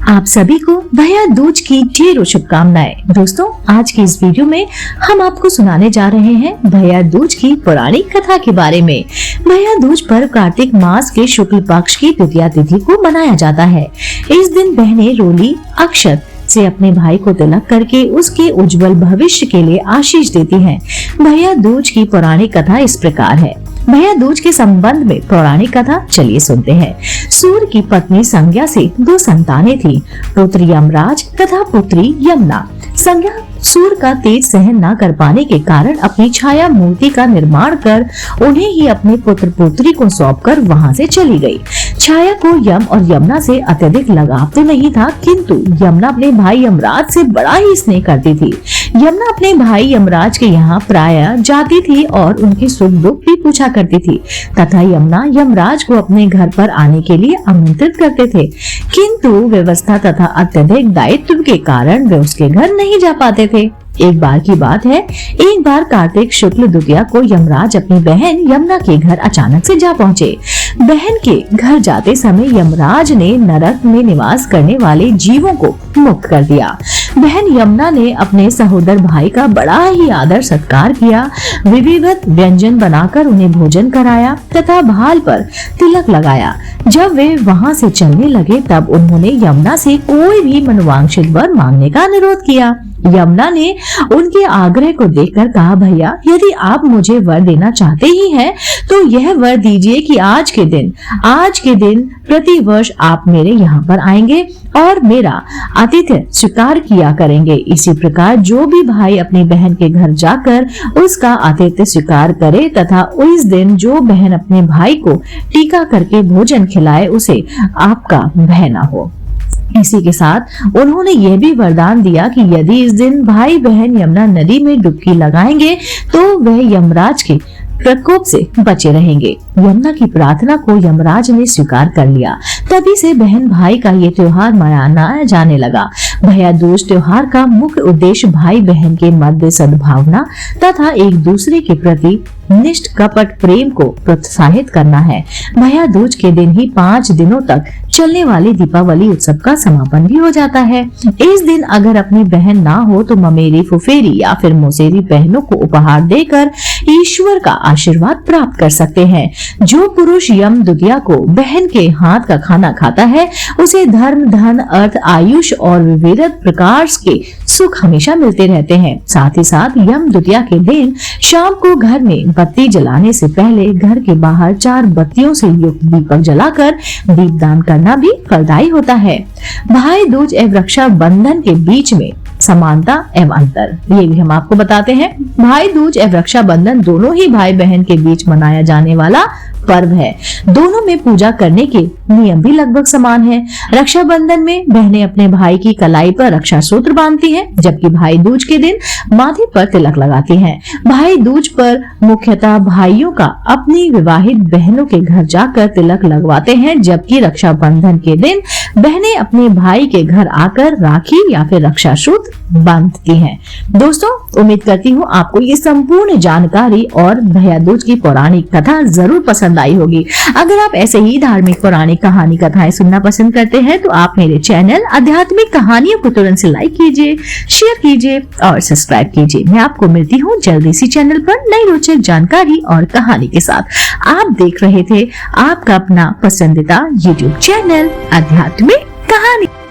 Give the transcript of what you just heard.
आप सभी को भैया दूज की ढेरों शुभकामनाएं। दोस्तों, आज की इस वीडियो में हम आपको सुनाने जा रहे हैं भैया दूज की पौराणिक कथा के बारे में। भैया दूज पर्व कार्तिक मास के शुक्ल पक्ष की द्वितीया तिथि को मनाया जाता है। इस दिन बहनें रोली अक्षत से अपने भाई को तिलक करके उसके उज्जवल भविष्य के लिए आशीष देती हैं। भैया दूज की पौराणिक कथा इस प्रकार है। भैया दूज के संबंध में पौराणिक कथा चलिए सुनते हैं। सूर्य की पत्नी संज्ञा से 2 संतानें थी, पुत्र यमराज तथा पुत्री यमुना। संज्ञा सूर्य का तेज सहन न कर पाने के कारण अपनी छाया मूर्ति का निर्माण कर उन्हें ही अपने पुत्र पुत्री को सौंपकर वहां से चली गई। छाया को यम और यमुना से अत्यधिक लगाव तो नहीं था, किंतु यमुना अपने भाई यमराज से बड़ा ही स्नेह करती थी। यमुना अपने भाई यमराज के यहाँ प्रायः जाती थी और उनके सुख दुख भी पूछा करती थी तथा यमुना यमराज को अपने घर पर आने के लिए आमंत्रित करते थे, किंतु व्यवस्था तथा अत्यधिक दायित्व के कारण वे उसके घर नहीं जा पाते थे। एक बार की बात है, एक बार कार्तिक शुक्ल द्वितीया को यमराज अपनी बहन यमुना के घर अचानक से जा पहुँचे। बहन के घर जाते समय यमराज ने नरक में निवास करने वाले जीवों को मुक्त कर दिया। बहन यमुना ने अपने सहोदर भाई का बड़ा ही आदर सत्कार किया, विधिवत व्यंजन बनाकर उन्हें भोजन कराया तथा भाल पर तिलक लगाया। जब वे वहां से चलने लगे तब उन्होंने यमुना से कोई भी मनोवांछित वर मांगने का अनुरोध किया। यमुना ने उनके आग्रह को देखकर कहा, भैया यदि आप मुझे वर देना चाहते ही हैं, तो यह वर दीजिए कि आज के दिन प्रति वर्ष आप मेरे यहाँ पर आएंगे और मेरा आतिथ्य स्वीकार किया करेंगे। इसी प्रकार जो भी भाई अपनी बहन के घर जाकर उसका आतिथ्य स्वीकार करे तथा उस दिन जो बहन अपने भाई को टीका करके भोजन खिलाए उसे आपका भय न हो। इसी के साथ उन्होंने यह भी वरदान दिया कि यदि इस दिन भाई बहन यमुना नदी में डुबकी लगाएंगे तो वह यमराज के प्रकोप से बचे रहेंगे। यमुना की प्रार्थना को यमराज ने स्वीकार कर लिया। तभी से बहन भाई का ये त्योहार मनाया जाने लगा। भैया दूज त्योहार का मुख्य उद्देश्य भाई बहन के मध्य सद्भावना तथा एक दूसरे के प्रति निष्ठ कपट प्रेम को प्रोत्साहित करना है। भैया दूज के दिन ही 5 दिनों तक चलने वाले दीपावली उत्सव का समापन भी हो जाता है। इस दिन अगर अपनी बहन ना हो तो ममेरी, फुफेरी या फिर मौसेरी बहनों को उपहार देकर ईश्वर का आशीर्वाद प्राप्त कर सकते हैं। जो पुरुष यम द्वितीया को बहन के हाथ का खाना खाता है उसे धर्म, धन, अर्थ, आयुष और विविध प्रकार के सुख हमेशा मिलते रहते हैं। साथ ही साथ यम द्वितीया के दिन शाम को घर में बत्ती जलाने से पहले घर के बाहर 4 बत्तियों से युक्त दीपक जलाकर दीपदान करना भी फलदायी होता है। भाई दूज एवं रक्षा बंधन के बीच में समानता एवं अंतर, ये भी हम आपको बताते हैं। भाई दूज एवं रक्षा बंधन दोनों ही भाई बहन के बीच मनाया जाने वाला पर्व है। दोनों में पूजा करने के नियम भी लगभग समान है। रक्षाबंधन में बहनें अपने भाई की कलाई पर रक्षा सूत्र बांधती हैं, जबकि भाई दूज के दिन माथे पर तिलक लगाती हैं। भाई दूज पर मुख्यतः भाइयों का अपनी विवाहित बहनों के घर जाकर तिलक लगवाते हैं, जबकि रक्षाबंधन के दिन बहनें अपने भाई के घर आकर राखी या फिर रक्षा सूत्र बांधती हैं। दोस्तों, उम्मीद करती हूँ आपको ये संपूर्ण जानकारी और भैया दूज की पौराणिक कथा जरूर पसंद आई होगी। अगर आप ऐसे ही धार्मिक पौराणिक कहानी कथाएं सुनना पसंद करते हैं तो आप मेरे चैनल आध्यात्मिक कहानियों को तुरंत से लाइक कीजिए, शेयर कीजिए और सब्सक्राइब कीजिए। मैं आपको मिलती हूँ जल्दी इसी चैनल पर नई रोचक जानकारी और कहानी के साथ। आप देख रहे थे आपका अपना पसंदीदा YouTube चैनल आध्यात्मिक कहानी।